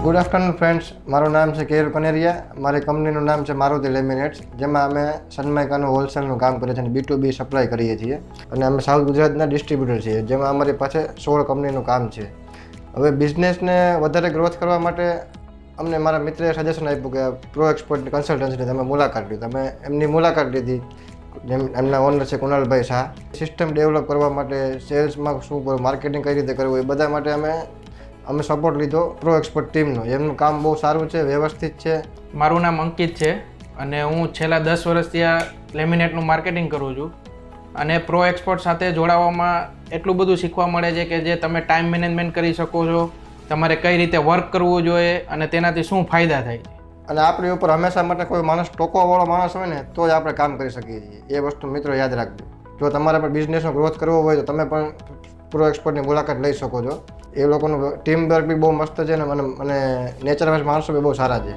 Good afternoon friends, મારું નામ છે કેયુર કનેરિયા. મારી કંપનીનું નામ છે મારુતિ લેમિનેટ્સ, જેમાં અમે સનમાઇકાનું હોલસેલનું કામ કરીએ છીએ અને B2B સપ્લાય કરીએ છીએ. અને અમે સાઉથ ગુજરાતના ડિસ્ટ્રીબ્યુટર છીએ, જેમાં અમારી પાસે 16 કંપનીનું કામ છે. હવે બિઝનેસને વધારે ગ્રોથ કરવા માટે અમને મારા મિત્રએ સજેશન આપ્યું કે પ્રો એક્સપોર્ટની કન્સલ્ટન્સીની તમે મુલાકાત લીધી. તમે એમની મુલાકાત લીધી. જેમ એમના ઓનર છે કુનાલભાઈ શાહ. સિસ્ટમ ડેવલપ કરવા માટે, સેલ્સમાં શું કરવું, માર્કેટિંગ કઈ રીતે કરવું, એ બધા માટે અમે સપોર્ટ લીધો પ્રો એક્સપોર્ટ ટીમનો. એમનું કામ બહુ સારું છે, વ્યવસ્થિત છે. મારું નામ અંકિત છે અને હું છેલ્લા 10 વર્ષથી આ લેમિનેટનું માર્કેટિંગ કરું છું. અને પ્રો એક્સપોર્ટ સાથે જોડાવામાં એટલું બધું શીખવા મળે છે કે જે તમે ટાઈમ મેનેજમેન્ટ કરી શકો છો, તમારે કઈ રીતે વર્ક કરવું જોઈએ અને તેનાથી શું ફાયદા થાય છે. અને આપણી ઉપર હંમેશા માટે કોઈ માણસ ટોકવાવાળો માણસ હોય ને તો જ આપણે કામ કરી શકીએ છીએ. એ વસ્તુ મિત્રો યાદ રાખજો. જો તમારે પણ બિઝનેસનો ગ્રોથ કરવો હોય તો તમે પણ પ્રો એક્સપોર્ટની મુલાકાત લઈ શકો છો. એ લોકોનું ટીમ વર્ક બી બહુ મસ્ત છે અને નેચર વાઇઝ માણસો બી બહુ સારા છે.